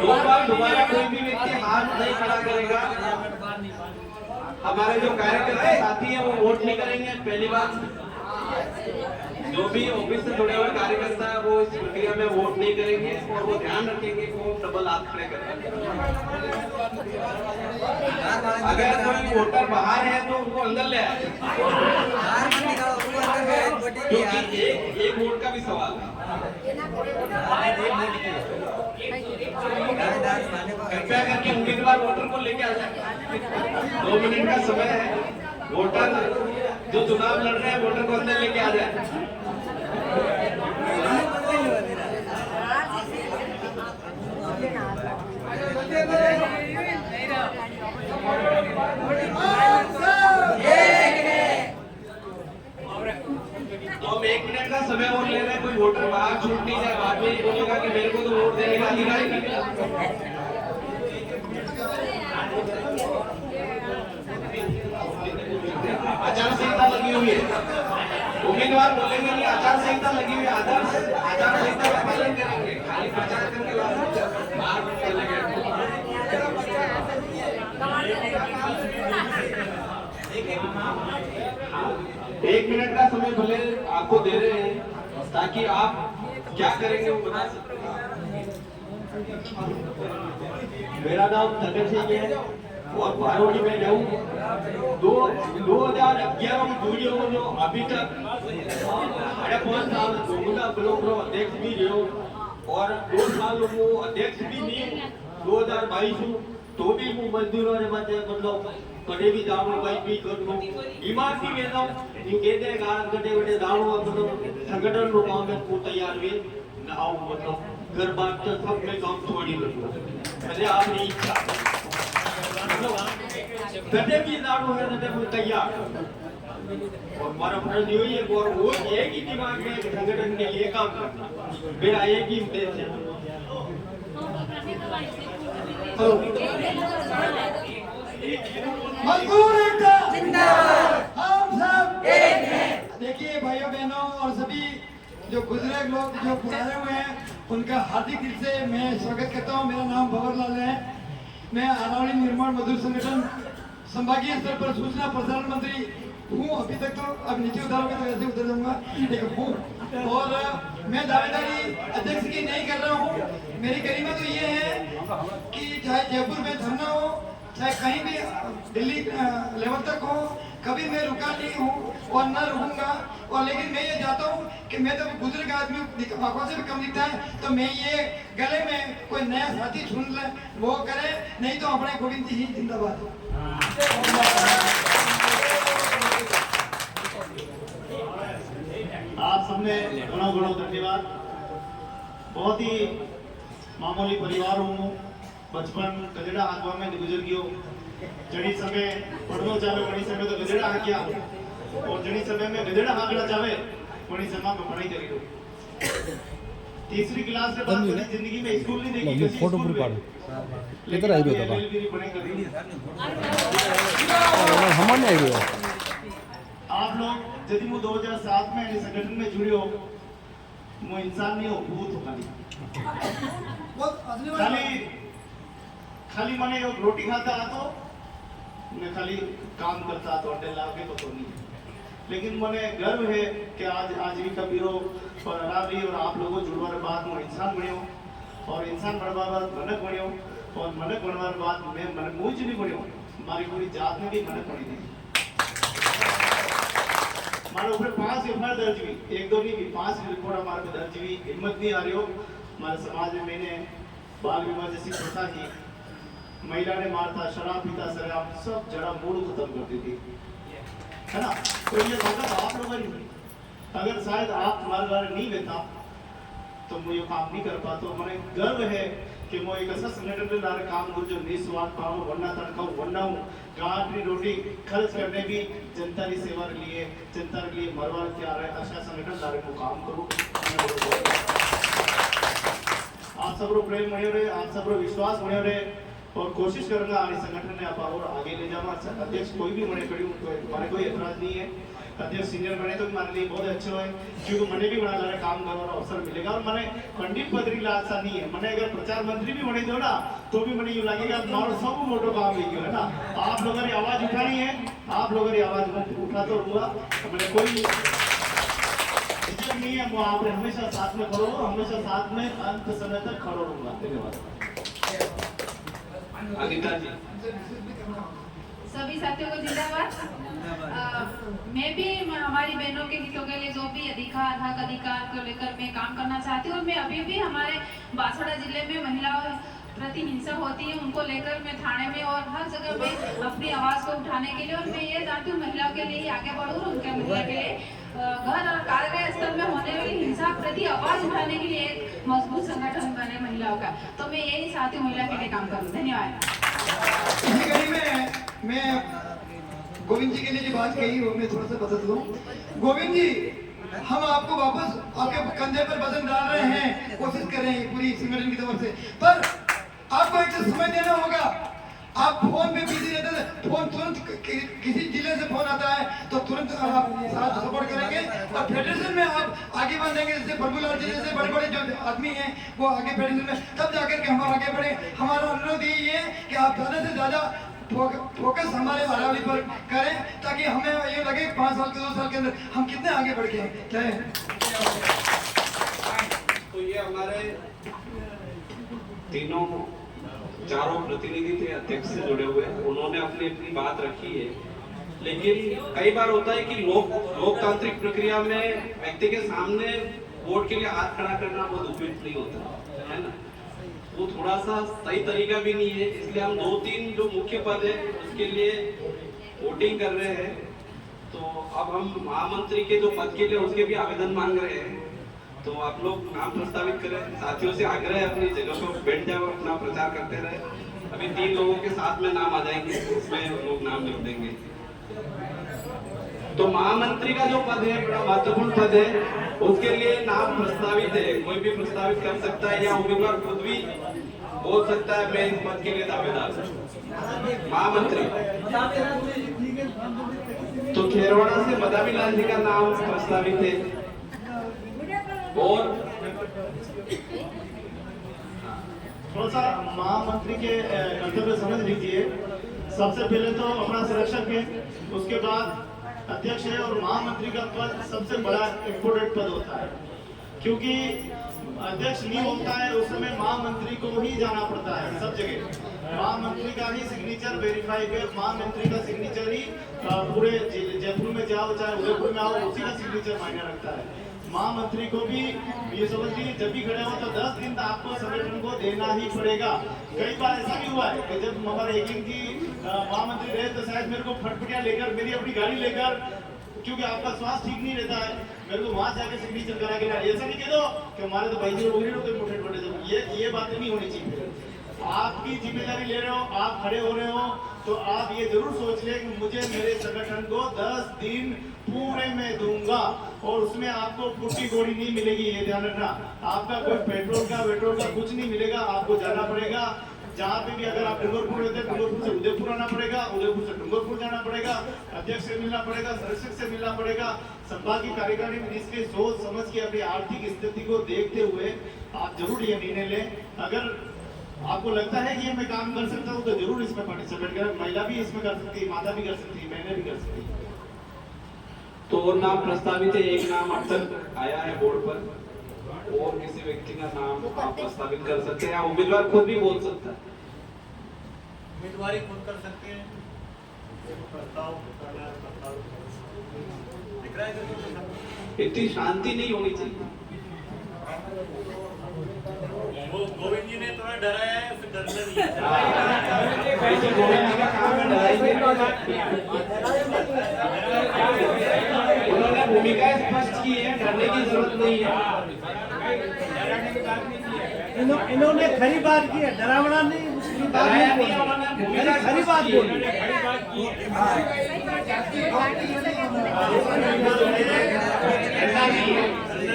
2 बार दोबारा कोई भी व्यक्ति हाथ नहीं खड़ा करेगा। हमारे जो कार्यकर्ता साथी हैं वो वोट नहीं करेंगे। पहली बात, जो भी ऑफिस से जुड़े हुए कार्यकर्ता है वो इस प्रक्रिया में वोट नहीं करेंगे और वो ध्यान रखेंगे कि वो डबल हाथ खड़े करें। अगर कोई वोटर बाहर है तो उनको अंदर ले आए, क्योंकि एक वोट का भी सवाल है। कृपया करके उम्मीदवार वोटर को लेके आ जाए। 2 मिनट का समय है। वोटर जो चुनाव लड़ रहे हैं, वोटर को अंदर लेके आ जाए। तो हम 1 मिनट का समय और ले रहे हैं। कोई वोटर बाहर छूट नहीं जाए, बाद में ये बोलेगा कि मेरे को तो वोट देने का अधिकार ही नहीं मिला। आचार संहिता लगी हुई है, उम्मीदवार बोलेंगे नहीं, आचार संहिता लगी हुई है, आचार संहिता का पालन करेंगे। खाली प्रचार करके बाहर चले गए। 1 मिनट का समय भले आपको दे रहे हैं ताकि आप क्या करेंगे वो बता सकते हैं। मेरा नाम धनंजय सिंह है और बारोड़ी में जाऊँ 2011 में जुड़ी हो जो अभी तक 5.5 साल गोकुंदा ब्लॉक रो अध्यक्ष भी रहो और 2 साल वो अध्यक्ष भी नहीं हूँ, 2022 हूँ तो भी वो मजदूरों ने मतलब कड़े भी दारू भाई भी कर लो बीमार भी वेदा इन कहते हैं गाल कटे कटे दारू मतलब संगठन रो काम में को तैयार हुए ना आओ मतलब घर बात तो सब में काम छोड़ी लो पहले आपने इच्छा कटे भी दारू है तो वो तैयार और हमारा फर्ज ये है और वो एक ही दिमाग में संगठन के लिए काम करना मेरा एक ही उद्देश्य है मजदूर एकता जिंदाबाद, हम सब एक हैं। देखिए भाइयों बहनों और सभी जो गुजरे लोग जो पुराने हुए हैं उनका हार्दिक दिल से मैं स्वागत करता हूं। मेरा नाम भंवरलाल है। मैं अरावली निर्माण मजदूर संगठन संभागीय स्तर पर सूचना प्रसारण मंत्री हूँ। अभी तक तो अब नीचे उतारोगे तो ऐसे उतर जाऊंगा लेकिन हूँ। और मैं दावेदारी अध्यक्ष की नहीं कर रहा हूँ। मेरी गरिमा तो ये है कि चाहे जयपुर में धरना हो चाहे कहीं भी दिल्ली लेवल तक हो कभी मैं रुका नहीं हूँ और न रुकूंगा। और लेकिन मैं ये चाहता हूँ कि मैं तो बुजुर्ग आदमी आंखों से भी कम दिखता है तो मैं ये गले में कोई नया साथी चुन ले वो करे नहीं तो अपने गोविंद जी ही जिंदाबाद। आप सबने घणो घणो धन्यवाद। बहुत ही मामूली परिवार हूँ। बचपन गजड़ा हाथवा में गुजर गयो। जड़ी समय पढ़नो चाहे वही समय तो गजड़ा हाकिया और जड़ी समय में गजड़ा हाकना चाहे वही समय में पढ़ाई करी दो। तीसरी क्लास के बाद मेरी जिंदगी में स्कूल नहीं देखी किसी फोटो पूरी पाड़ इधर आई रहो तो हम नहीं आई रहो। आप लोग यदि मु 2007 में इस संगठन में जुड़े हो मु इंसान नहीं हो भूत हो खाली खाली मने रोटी खाता तो मैं खाली काम करता तो अड्डे लाके तो नहीं। लेकिन मने गर्व है कि आज आजीविका ब्यूरो और अरावली और आप लोगों जुड़वार बाद मैं इंसान बनियो और इंसान बनवा बाद मनक बनियो और मनक बनवार बाद मैं मनक मुझ नहीं बनियो हमारी पूरी जात में भी मनक बनी थी। हमारे ऊपर 5 एफआईआर दर्ज हुई, 1-2 नहीं भी 5 रिपोर्ट हमारे पे दर्ज हुई। हिम्मत नहीं आ रही हो हमारे समाज में। मैंने बाल विवाह जैसी प्रथा की महिला ने मारता शराब पीता शराब सब जड़ा मूड खत्म करती थी है ना। तो ये ताकत आप लोगों की नहीं। अगर शायद आप हमारे द्वारा नहीं बेता तो मैं ये काम नहीं कर पाता। मैंने गर्व है कि मैं एक ऐसा संगठन में लारे काम करूँ जो निस्वार्थ पाऊँ वरना तड़का वरना हूँ गाँव की रोटी खर्च करने भी जनता की सेवा के लिए जनता के लिए मरवा तैयार है। अच्छा संगठन लारे को काम करूँ। आप सब प्रेम बने रहे आप सब विश्वास बने रहे और कोशिश करूंगा आगे संगठन ने आप और आगे ले जाना। अध्यक्ष कोई भी बने खड़ी हमारे कोई एतराज नहीं है। अध्यक्ष सीनियर बने तो हमारे लिए बहुत अच्छा है क्योंकि मैंने भी बड़ा सारा काम करने का अवसर मिलेगा। और मैंने पंडित पदरी लालसा नहीं है। मैंने अगर प्रचार मंत्री भी बने दो ना तो भी मैंने यूँ लगेगा मारो सब मोटो काम ही है ना। आप लोगों ने आवाज उठानी है आप लोगों ने आवाज उठा तो रहूंगा। मैंने कोई नहीं है वो आप हमेशा साथ में खड़ो हमेशा साथ में अंत समय तक खड़ो रहूंगा। धन्यवाद। सभी साथियों को जिंदाबाद। मैं भी हमारी बहनों के हितों के लिए जो भी अधिकार को लेकर मैं काम करना चाहती हूँ। और मैं अभी भी हमारे बांसवाड़ा जिले में महिलाओं प्रति हिंसा होती है उनको लेकर मैं थाने में और हर जगह पे अपनी आवाज को उठाने के लिए और मैं ये चाहती हूँ महिलाओं के लिए आगे बढ़ूँ। उनके महिला के लिए घर और कार्य स्थल में होने वाली हिंसा प्रति आवाज उठाने के लिए एक मजबूत संगठन बने महिलाओं का। तो मैं यही चाहती हूँ महिला के लिए काम करूँ। धन्यवाद। इसी कड़ी में मैं गोविंद जी के लिए जो बात कही वो मैं थोड़ा सा बता दूं। गोविंद जी हम आपको वापस आपके कंधे पर वजन डाल रहे हैं कोशिश कर रहे हैं पूरी संगठन की तरफ से। पर आपको एक समय देना होगा। आप फोन पे बिजी रहते हैं फोन तुरंत किसी जिले से फोन आता है तो तुरंत आप साथ सपोर्ट करेंगे और फेडरेशन में आप आगे बढ़ेंगे। जैसे प्रभुलाल जी जैसे बड़े बड़े जो आदमी हैं वो आगे फेडरेशन में तब जाकर के हम आगे बढ़े। हमारा अनुरोध यही है कि आप ज़्यादा से ज़्यादा फोकस हमारे अरावली पर करें ताकि हमें ये लगे 5 साल के 2 साल के अंदर हम कितने आगे बढ़ गए। जय हिंद। तो ये हमारे चारों प्रतिनिधि थे अध्यक्ष से जुड़े हुए उन्होंने अपनी अपनी बात रखी है। लेकिन कई बार होता है कि लोकतांत्रिक प्रक्रिया में व्यक्ति के सामने वोट के लिए हाथ खड़ा करना बहुत उपयुक्त नहीं होता है ना, वो थोड़ा सा सही तरीका भी नहीं है। इसलिए हम 2-3 जो मुख्य पद है उसके लिए वोटिंग कर रहे हैं। तो अब हम महामंत्री के जो पद के लिए उसके भी आवेदन मांग रहे हैं। तो आप लोग नाम प्रस्तावित करें। साथियों से आग्रह है अपनी जगह पर बैठ जाओ, अपना प्रचार करते रहे। अभी 3 लोगों के साथ में नाम आ जाएंगे, उसमें लोग नाम लिख देंगे। तो महामंत्री का जो पद है बड़ा महत्वपूर्ण पद है, उसके लिए नाम प्रस्तावित है। कोई भी प्रस्तावित कर सकता है या उम्मीदवार खुद भी बोल सकता है मैं इस पद के लिए दावेदार हूं। महामंत्री तो खेरवाड़ा से मदावी लाल जी का नाम प्रस्तावित है। और थोड़ा सा महामंत्री के कर्तव्य समझ लीजिए। सबसे पहले तो अपना संरक्षक है, उसके बाद अध्यक्ष है, और महामंत्री का पद सबसे बड़ा इम्पोर्टेंट पद होता है, क्योंकि अध्यक्ष नहीं होता है उस समय महामंत्री को ही जाना पड़ता है सब जगह। महामंत्री का ही सिग्नेचर वेरीफाई पे, महामंत्री का सिग्नेचर ही पूरे जयपुर में जाओ चाहे उदयपुर में आओ, उसी का सिग्नेचर मायने रखता है। महामंत्री को भी ये समझ लीजिए जब भी खड़े हो तो 10 दिन आपको संगठन को देना ही पड़ेगा। कई बार ऐसा भी हुआ है कि जब हमारे एक दिन की महामंत्री रहे तो शायद मेरे को फटफटिया लेकर, मेरी अपनी गाड़ी लेकर, क्योंकि आपका स्वास्थ्य ठीक नहीं रहता है, मेरे को वहां जाकर सिग्नेचर करा के लाए। ऐसा नहीं कह दो कि हमारे तो भाई जी मोटे मोटे, ये बातें नहीं होनी चाहिए। आपकी जिम्मेदारी ले रहे हो, आप खड़े हो रहे हो, तो आप ये जरूर सोच ले कि मुझे मेरे संगठन को 10 दिन पूरे में दूंगा, और उसमें आपको फूटी गोली नहीं मिलेगी, ये ध्यान रखना। आपका कोई पेट्रोल का वेट्रोल का कुछ नहीं मिलेगा। आपको जाना पड़ेगा जहाँ पे भी, अगर आप डूंगरपुर रहते हैं डूंगरपुर से उदयपुर आना पड़ेगा, उदयपुर से डूंगरपुर जाना पड़ेगा, अध्यक्ष से मिलना पड़ेगा, संरक्षक से मिलना पड़ेगा। संभागीय कार्यकारिणी में इसलिए सोच समझ के अपनी आर्थिक स्थिति को देखते हुए आप जरूर ये निर्णय लें। अगर आपको लगता है कि ये मैं काम कर सकता हूँ तो जरूर इसमें पार्टिसिपेट करें। महिला भी इसमें कर सकती है, माता भी कर सकती है, मैंने भी कर सकती है। तो और नाम प्रस्तावित है, एक नाम अब तक आया है बोर्ड पर, और किसी व्यक्ति का नाम आप प्रस्तावित कर सकते हैं, उम्मीदवार खुद भी बोल सकता है। उम्मीदवारी खुद कर सकते हैं, प्रस्ताव दिख रहा है। इतनी शांति नहीं होनी चाहिए। वो गोविंद जी ने थोड़ा डराया है, फिर डरना नहीं है। गोविंद जी का काम है डराइए। उन्होंने भूमिका स्पष्ट की है, डरने की जरूरत नहीं है। इन्होंने खरी बात की है, डरावना नहीं, उसकी बात नहीं, खरी बात बोली। ऐसा नहीं है,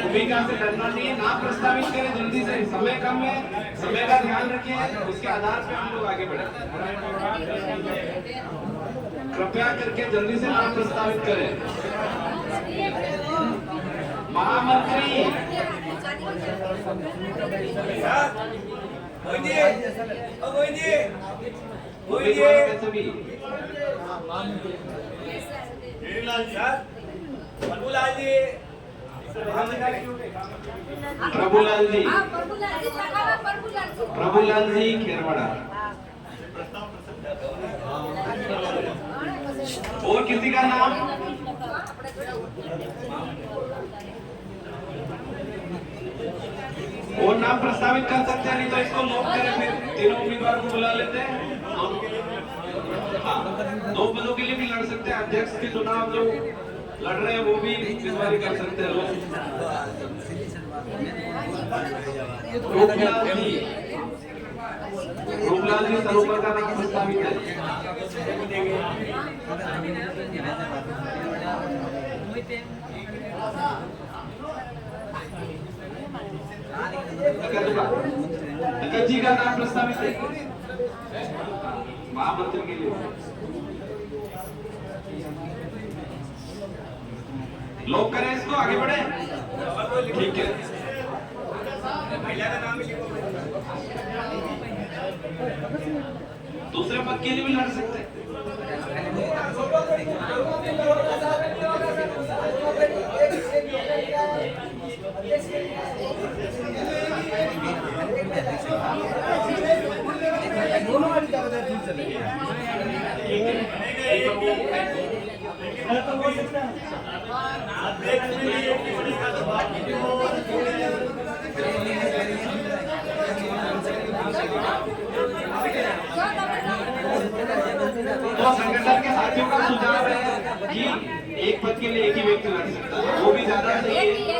भूमिका से डरना नहीं है। नाम प्रस्तावित करें जल्दी से, समय कम है, समय का ध्यान रखें, उसके आधार पे हम लोग आगे बढ़े। कृपया करके जल्दी से नाम प्रस्तावित करें। महामंत्री प्रभुलाल जी खेरवाड़ा। और किसी का नाम? और नाम प्रस्तावित कर सकते हैं, नहीं तो इसको लॉक करें। फिर तीनों उम्मीदवार को बुला लेते हैं। हाँ, 2 पदों के लिए भी लड़ सकते हैं। अध्यक्ष के चुनाव जो लड़ रहे हैं वो भी उम्मीदवारी कर सकते हैं लोग। रूपलाल जी सरोवर का नाम प्रस्तावित है। अकल जी का नाम प्रस्तावित है महामंत्री के लिए। लोग करें इसको, आगे बढ़े। ठीक है, दूसरे पद के लिए भी लड़ सकते हैं। दोनों अध्यक्ष भी एक ही बनेगा तो बाकी तो संगठन के साथियों का सुझाव है कि एक पद के लिए एक ही व्यक्ति लड़ सकता है, वो भी ज्यादा सही है।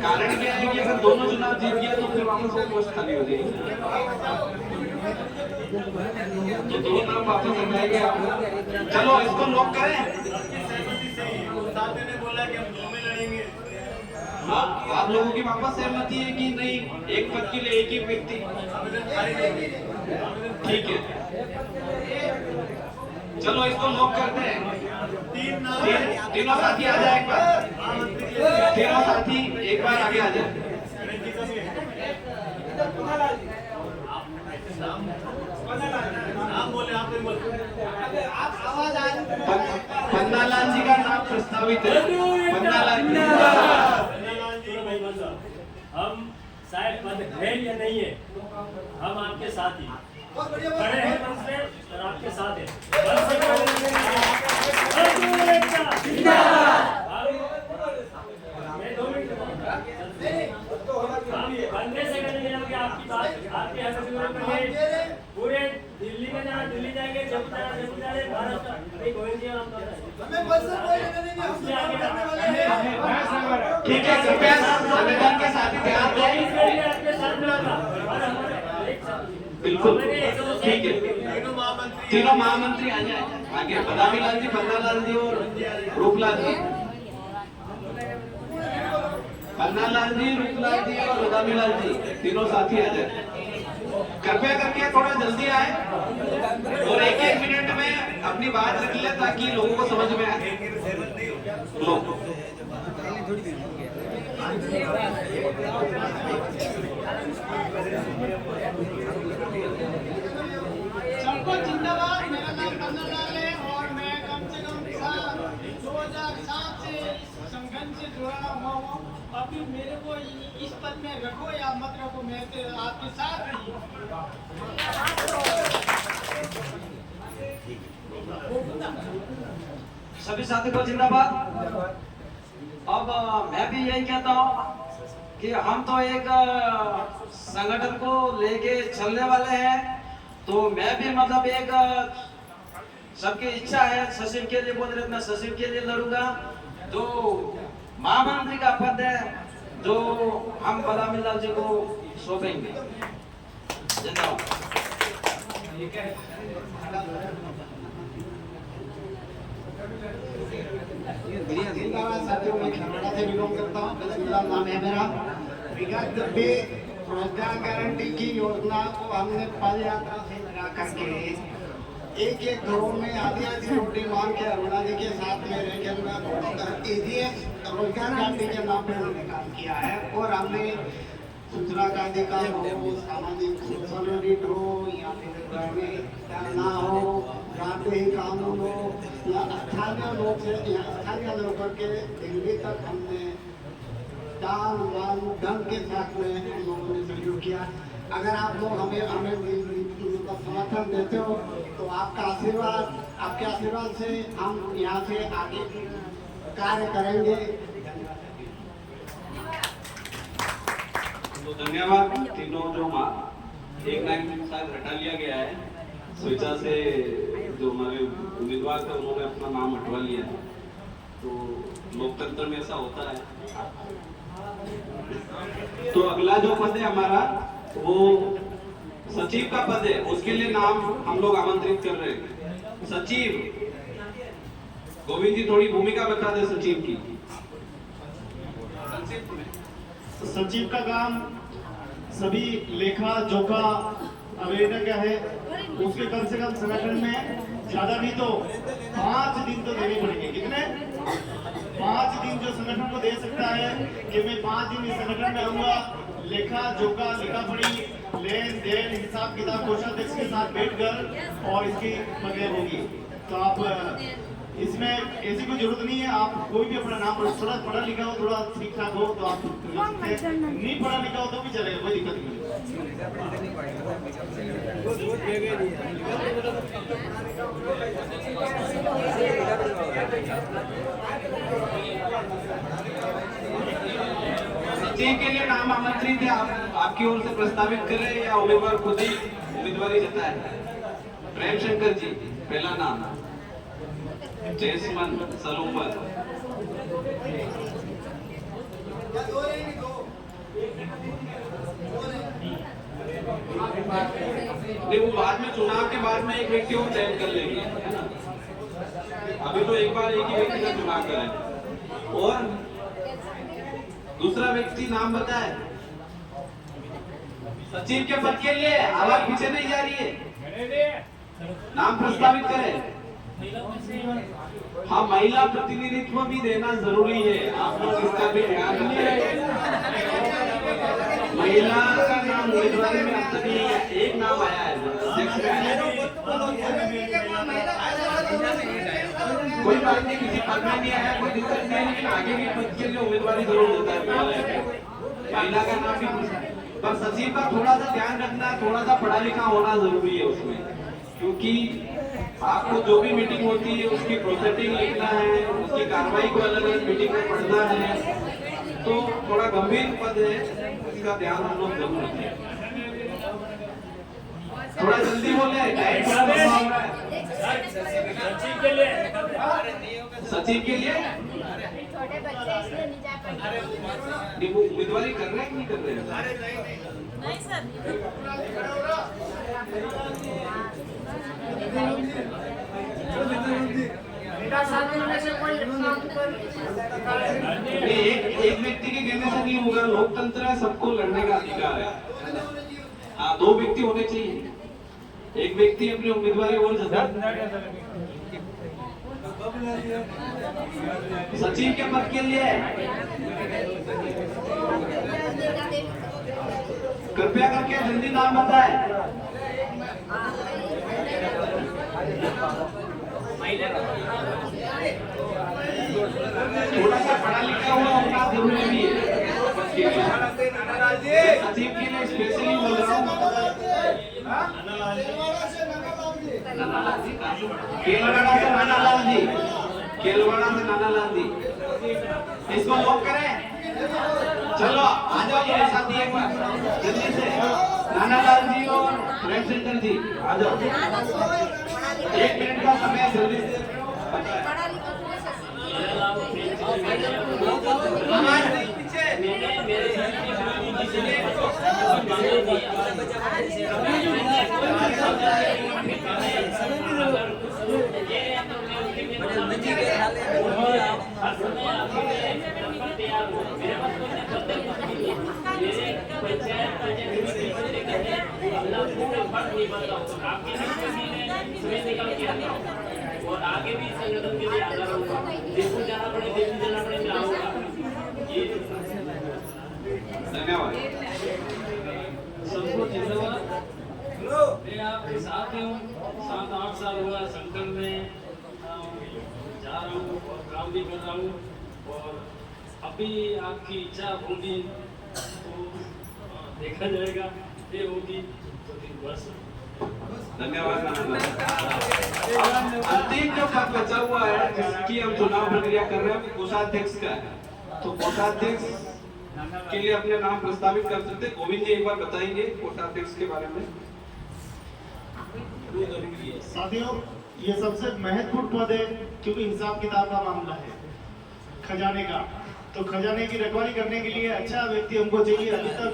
कारण क्या है कि अगर दोनों चुनाव जीत गया तो फिर वापस वो पोस्ट खाली हो जाएगी, तो दो नाम वापस आ जाएंगे। चलो इसको लॉक करें। ने बोला कि हम 2 में लड़ेंगे। आप लोगों की वापस सहमति है कि नहीं, एक पद के लिए एक ही व्यक्ति? ठीक है, चलो इसको लॉक करते हैं। तीनों साथी आ जाए एक बार, तीनों साथी एक बार आगे आ जाए। नाम बोले, आप बोले। पन्नालाल जी का नाम प्रस्तावित है। पन्नालाल जी, हम शायद पद है या नहीं है, हम आपके साथ ही खड़े हैं मंच पे और आपके साथ हैं। मैं 2 मिनट बनने से करेंगे आपकी बात, आपके हक पूरे दिल्ली में जाना, दिल्ली जाएंगे, जब जाए महाराष्ट्र, अभी गोविंद जी हम ठीक है, कृपया संविधान के साथ ध्यान दें। आपके साथ में होगा और हमारे बिल्कुल ठीक है, तीनों महामंत्री आ जाए आगे। बदामी लाल जी, पन्नालाल जी और रूपलाल जी। पन्नालाल जी, रूपलाल जी और बदामी लाल जी, तीनों साथी आ जाए। कृपया करके थोड़ा जल्दी आए और 1-1 मिनट में अपनी बात रख ले ताकि लोगों को समझ में आए। सबको जिंदाबाद। मेरा नाम पन्नालाल है और मैं कम से कम 2007 से संगठन से जुड़ा हुआ हूँ। अभी मेरे को इस पद में रखो या मत रखो, मैं तो आपके साथ ही। सभी साथी को जिंदाबाद। अब मैं भी यही कहता हूँ कि हम तो एक संगठन को लेके चलने वाले हैं, तो मैं भी मतलब एक सबकी इच्छा है सचिव के लिए बोल रहे, मैं सचिव के लिए लड़ूंगा। जो महामंत्री का पद है जो हम बदामी लाल जी को सौंपेंगे। धन्यवाद। साथियों, मैं खरवाड़ा से बिलोंग करता हूँ। बसमिल्लाह नाम है मेरा। विगत जब भी रोजगार गारंटी की योजना को हमने पद यात्रा से लगा करके एक घरों में आधी रोटी मांग के अरुणा जी के साथ में रह के रोजगार गारंटी के नाम पे हमने काम किया है। और हमने सूचना का अधिकार हो, सामाजिक सुरक्षा ऑडिट हो या फिर ना हो, राष्ट्रीय कानून हो या स्थानीय लोग से या स्थानीय लोगों के दिल्ली तक हमने दान वान धन के साथ में हम लोगों ने सहयोग किया। अगर आप लोग हमें समर्थन देते हो तो आपका आशीर्वाद, आपके आशीर्वाद से हम यहाँ से आगे कार्य करेंगे। तो धन्यवाद। तीनों जो एक लाइन शायद हटा लिया गया है स्वेच्छा से, जो हमारे उम्मीदवार थे उन्होंने अपना नाम हटवा लिया है, तो लोकतंत्र में ऐसा होता है। तो अगला जो पद है हमारा वो सचिव का पद है, उसके लिए नाम हम लोग आमंत्रित कर रहे हैं। सचिव गोविंद जी थोड़ी भूमिका बता दे सचिव की। सचिव का काम सभी लेखा जोखा आवेदन क्या है उसके कम से कम संगठन में ज्यादा भी तो 5 दिन तो देने पड़ेंगे। कितने? 5 दिन जो संगठन को दे सकता है कि मैं 5 दिन इस संगठन में रहूंगा, लेखा जोखा लिखा पड़ी लेन देन हिसाब किताब कोषाध्यक्ष के साथ बैठकर और इसकी प्रक्रिया होगी। तो आप इसमें ऐसी कोई जरूरत नहीं है, आप कोई भी अपना नाम थोड़ा पढ़ा लिखा हो, थोड़ा ठीक ठाक हो तो आप नहीं पढ़ा लिखा हो तो भी चलेगा, कोई दिक्कत नहीं। सचिव के लिए नाम आमंत्रित है, आपकी ओर से प्रस्तावित करें या उम्मीदवार खुद ही उम्मीदवारी जताए? प्रेम शंकर जी पहला नाम, जयसमन सलोमर। नहीं, वो बाद में चुनाव के बाद में एक व्यक्ति को चयन कर लेंगे, है ना? अभी तो एक बार एक ही व्यक्ति का चुनाव करें। और दूसरा व्यक्ति नाम बताए सचिव के पद के लिए। आवाज पीछे नहीं जा रही है, नाम प्रस्तावित करें। हाँ, महिला प्रतिनिधित्व भी देना जरूरी है, आप लोग इसका भी ध्यान रखें। महिला का नाम उम्मीदवारी में अब तक नहीं है, एक नाम आया है अध्यक्ष का। कोई बात नहीं, किसी पद में नहीं आया, कोई दिक्कत नहीं है, लेकिन आगे भी पद के लिए उम्मीदवारी जरूर देता है महिला का नाम भी। पर सचिव का थोड़ा सा ध्यान रखना, थोड़ा सा पढ़ा लिखा होना जरूरी है उसमें, क्योंकि आपको जो भी मीटिंग होती है उसकी प्रोसेसिंग लिखना है, उसकी कार्रवाई को अलग अलग मीटिंग में पढ़ना है, तो थोड़ा गंभीर पद है, इसका ध्यान हम लोग जरूर रखें। थोड़ा जल्दी बोले, टाइम थोड़ा लंबा हो रहा है। सचिव के लिए सचिव के लिए छोटे बच्चे इसलिए नहीं जा पाते। नहीं, वो उम्मीदवारी कर रहे हैं कि नहीं कर रहे हैं? नहीं सर। एक व्यक्ति के कहने से नहीं होगा, लोकतंत्र है, सबको लड़ने का अधिकार है। हाँ, दो व्यक्ति होने चाहिए, एक व्यक्ति अपनी उम्मीदवारी और जता। सचिव के पद के लिए कृपया करके जल्दी नाम बताए। थोड़ा सा पढ़ा लिखा हुआ होना जरूरी भी है। सचिव के लिए स्पेशली बोल रहा हूँ। केलवाड़ा से नानालाल जी, केलवाड़ा से नानालाल जी, इसको लॉक करें। चलो आ जाओ मेरे साथ एक बार जल्दी से। नानालाल जी और प्रेम शंकर जी आ जाओ, 1 मिनट का समय जल्दी से। और आगे भी संगठन के लिए आता रहूंगा, देखो जाना पड़े, दिल्ली जाना पड़े, मैं आऊंगा। धन्यवाद। सबको धन्यवाद। मैं आपके साथ हूँ, 7-8 साल हुआ संगठन में जा रहा हूँ और काम भी कर रहा हूँ, और अभी आपकी इच्छा होगी तो देखा जाएगा, ये होगी तो 3 वर्ष। धन्यवाद। अंतिम जो पद बचा हुआ है जिसकी हम चुनाव प्रक्रिया कर रहे हैं, कोषाध्यक्ष का है, तो कोषाध्यक्ष के लिए अपने नाम प्रस्तावित कर सकते हैं। गोविंद जी एक बार बताएंगे कोषाध्यक्ष के बारे में। साथियों, ये सबसे महत्वपूर्ण पद है, क्योंकि हिसाब किताब का मामला है खजाने का, तो खजाने की रखवाली करने के लिए अच्छा व्यक्ति हमको चाहिए। अभी तक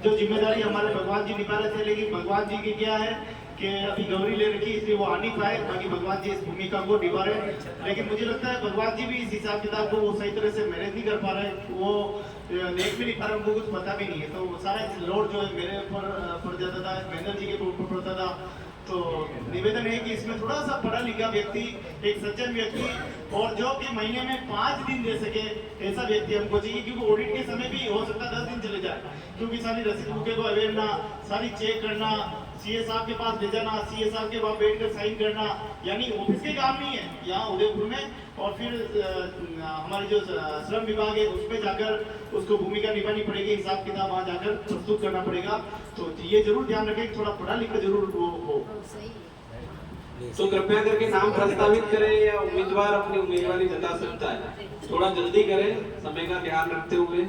जो जिम्मेदारी हमारे भगवान जी निभा रहे थे, लेकिन भगवान जी की क्या है कि अभी गौरी ले रखी, इसलिए वो आ नहीं पाए, बाकी भगवान जी इस भूमिका को निभा रहे। लेकिन मुझे लगता है भगवान जी भी इस हिसाब किताब को वो सही तरह से मैनेज नहीं कर पा रहे, वो देख भी नहीं पा रहे, उनको कुछ पता भी नहीं है, तो सारा लोड जो है मेरे ऊपर पड़ जाता था, महेंद्र जी के ऊपर पड़ता था। तो निवेदन है कि इसमें थोड़ा सा पढ़ा लिखा व्यक्ति, एक सज्जन व्यक्ति, और जो कि महीने में 5 दिन दे सके ऐसा व्यक्ति हमको चाहिए, क्योंकि ऑडिट के समय भी हो सकता है 10 दिन चले जाए, क्योंकि सारी रसीद बुकें को अवेरना, सारी चेक करना, सीए साहब के पास ले जाना, सीए साहब के पास बैठकर साइन करना, यानी ऑफिस के काम नहीं है यहाँ उदयपुर में। और फिर हमारे जो श्रम विभाग है उसमें जाकर उसको भूमिका निभानी पड़ेगी, हिसाब किताब वहाँ जाकर प्रस्तुत करना पड़ेगा। तो ये जरूर ध्यान रखें, थोड़ा पढ़ा लिखा जरूर हो। तो कृपया करके नाम प्रस्तावित करें या उम्मीदवार अपनी उम्मीदवारी जता सकता है, थोड़ा जल्दी करें समय का ध्यान रखते हुए।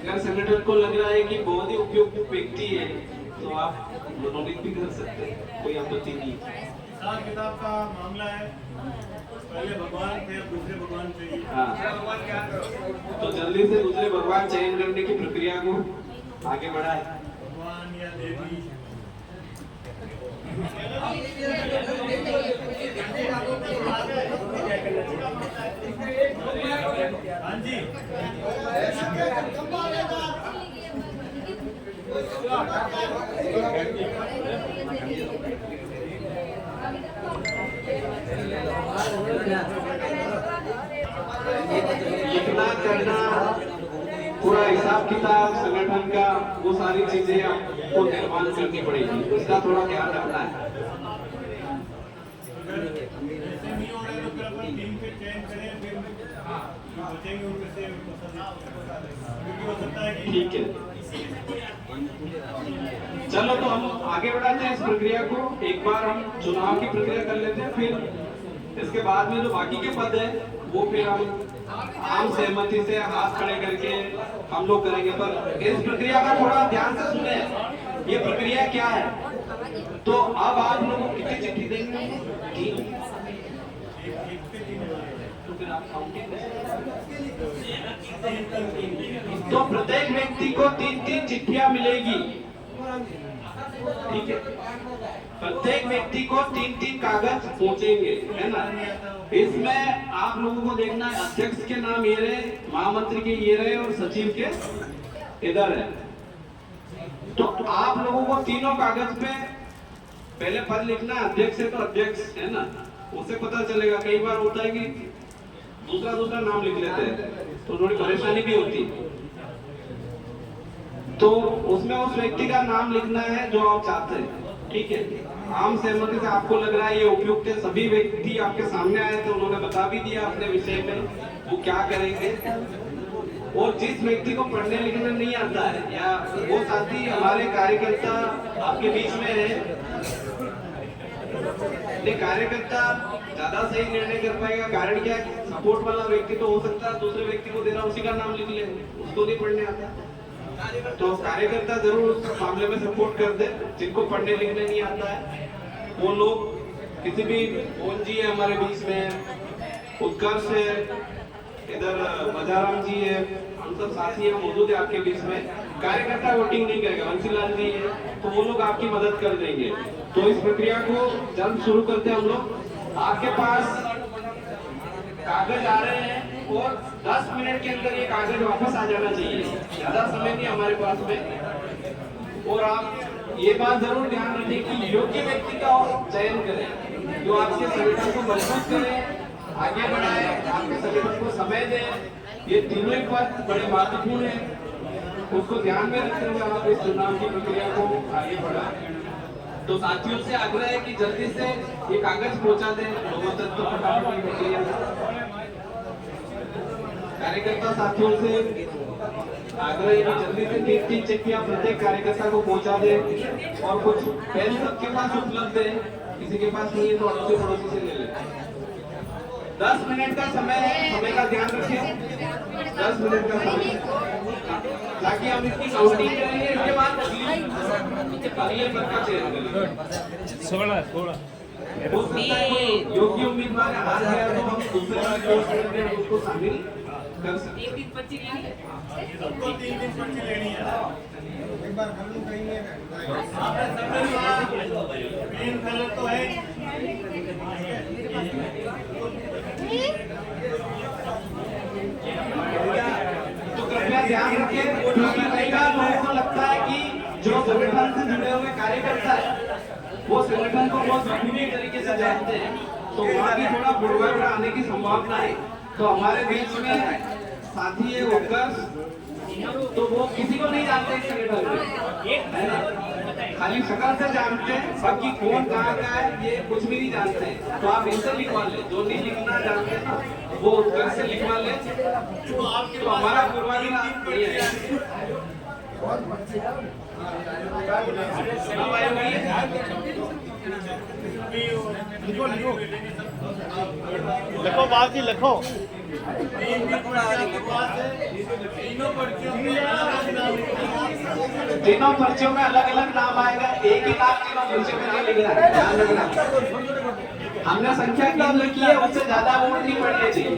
अगर संगठन को लग रहा है कि बहुत ही उपयुक्त व्यक्ति है तो आप मनोनीत भी कर सकते हैं, कोई आपत्ति नहीं। हिसाब किताब का मामला है, पहले भगवान फिर दूसरे भगवान चाहिए। हाँ, तो जल्दी से दूसरे भगवान चयन करने की प्रक्रिया को आगे बढ़ाए। भगवान या देवी हाँ जी, लिखना करना, पूरा हिसाब किताब संगठन का, वो सारी चीजें आपको निर्माण करनी पड़ेगी, उसका थोड़ा ध्यान रखना है। अगर ऐसे नहीं हो रहा है तो फिर अपन टीम के चयन करें, फिर जो बचेंगे उनमें से क्योंकि हो सकता है कि ठीक है, चलो तो हम आगे बढ़ाते हैं इस प्रक्रिया को। एक बार हम चुनाव की प्रक्रिया कर लेते हैं, फिर इसके बाद में जो बाकी के पद है वो फिर हम आम सहमति से हाथ खड़े करके हम लोग करेंगे। पर इस प्रक्रिया का थोड़ा ध्यान से सुने, ये प्रक्रिया क्या है। तो अब आप लोगों को कितनी चिट्ठी देंगे? 3। तो फिर आप काउंटिंग तो प्रत्येक व्यक्ति को 3-3 चिट्ठियां मिलेगी, ठीक है। प्रत्येक व्यक्ति को 3-3 कागज पहुंचेंगे, है ना। इसमें आप लोगों को देखना है, अध्यक्ष के नाम ये रहे, महामंत्री के ये रहे और सचिव के इधर है। तो आप लोगों को तीनों कागज पे पहले पद लिखना है। अध्यक्ष है तो अध्यक्ष, है ना, उसे पता चलेगा। कई बार होता है कि दूसरा नाम लिख लेते हैं तो थोड़ी परेशानी भी होती है। तो उसमें उस व्यक्ति का नाम लिखना है जो आप चाहते हैं, ठीक है। आम सहमति से आपको लग रहा है ये उपयुक्त है, सभी व्यक्ति आपके सामने आए थे, उन्होंने बता भी दिया अपने विषय में वो क्या करेंगे। और जिस व्यक्ति को पढ़ने लिखने नहीं आता है या वो साथी हमारे कार्यकर्ता आपके बीच में है, ये कार्यकर्ता ज्यादा सही निर्णय कर पाएगा। कारण क्या है, सपोर्ट वाला व्यक्ति तो हो सकता है दूसरे व्यक्ति को देना, उसी का नाम लिख ले, उसको नहीं पढ़ने आता। तो कार्यकर्ता जरूर उस मामले में सपोर्ट कर दे। जिनको पढ़ने लिखने नहीं आता है वो लोग, किसी भी मोहन जी है हमारे बीच में, उत्कर्ष है इधर, मजाराम जी है, हम सब साथी है मौजूद है आपके बीच में। कार्यकर्ता वोटिंग नहीं करेगा, बंसीलाल जी है, तो वो लोग आपकी मदद कर देंगे। तो इस प्रक्रिया को जल्द शुरू करते हैं हम लोग। आपके पास कागज आ रहे हैं और 10 मिनट के अंदर ये कागज वापस आ जाना चाहिए, ज्यादा समय नहीं हमारे पास में। और आप ये बात जरूर ध्यान रखें कि योग्य व्यक्ति का चयन करें जो आपके संगठन को मजबूत करे, आगे बढ़ाए, आपके संगठन को समय दे। ये तीनों ही पद बड़े महत्वपूर्ण है, उसको ध्यान में रखते हुए आप इस चुनाव की प्रक्रिया को आगे बढ़ाएं। तो साथियों से आग्रह है कि जल्दी से ये कागज पहुंचा दें लोगों तक। तो फटाफट की प्रक्रिया कार्यकर्ता साथियों से आग्रह है कि जल्दी से 3-3 चिट्ठियां प्रत्येक कार्यकर्ता को पहुंचा दे। और कुछ पेन सबके पास उपलब्ध है, किसी के पास नहीं है तो अड़ोसी पड़ोसी से ले ले। 10 मिनट का समय है, समय का ध्यान रखें। 10 मिनट का समय ताकि हम इसकी काउंटिंग करेंगे। इसके बाद अगले पद का चयन करेंगे। 16 योग्य उम्मीदवार हार गया तो हम दूसरे उसको शामिल कर सकते हैं। 3-3 पर्ची लेनी है। एक बार हम लोग कहेंगे मेन कलर तो है। तो कृपया ध्यान रखें, क्योंकि कई बार लोगों को लगता है कि जो संगठन से जुड़े हुए कार्यकर्ता है वो संगठन को बहुत बुरी तरीके से जानते हैं, तो वहाँ की थोड़ा बुड़वाई आने की संभावना है। तो हमारे बीच में साथी है उत्कर्ष, तो वो किसी को नहीं जानते इस संगठन में, खाली शक्ल से जानते हैं, बाकी कौन कहाँ का है ये कुछ भी नहीं जानते हैं। तो आप इनसे लिखवा ले, जो नहीं लिखना जानते ना वो उत्कर्ष से लिखवा ले, तो हमारा बुड़वाई बढ़िया है। लिखो लिखो लिखो बात जी लिखो। तीनों पर्चियों में अलग अलग नाम आएगा, एक ही नाम तीनों पर्चियों में नहीं लिखना है, ध्यान रखना। हमने संख्या 3 लिखी है, उससे ज्यादा वोट नहीं पड़ने चाहिए।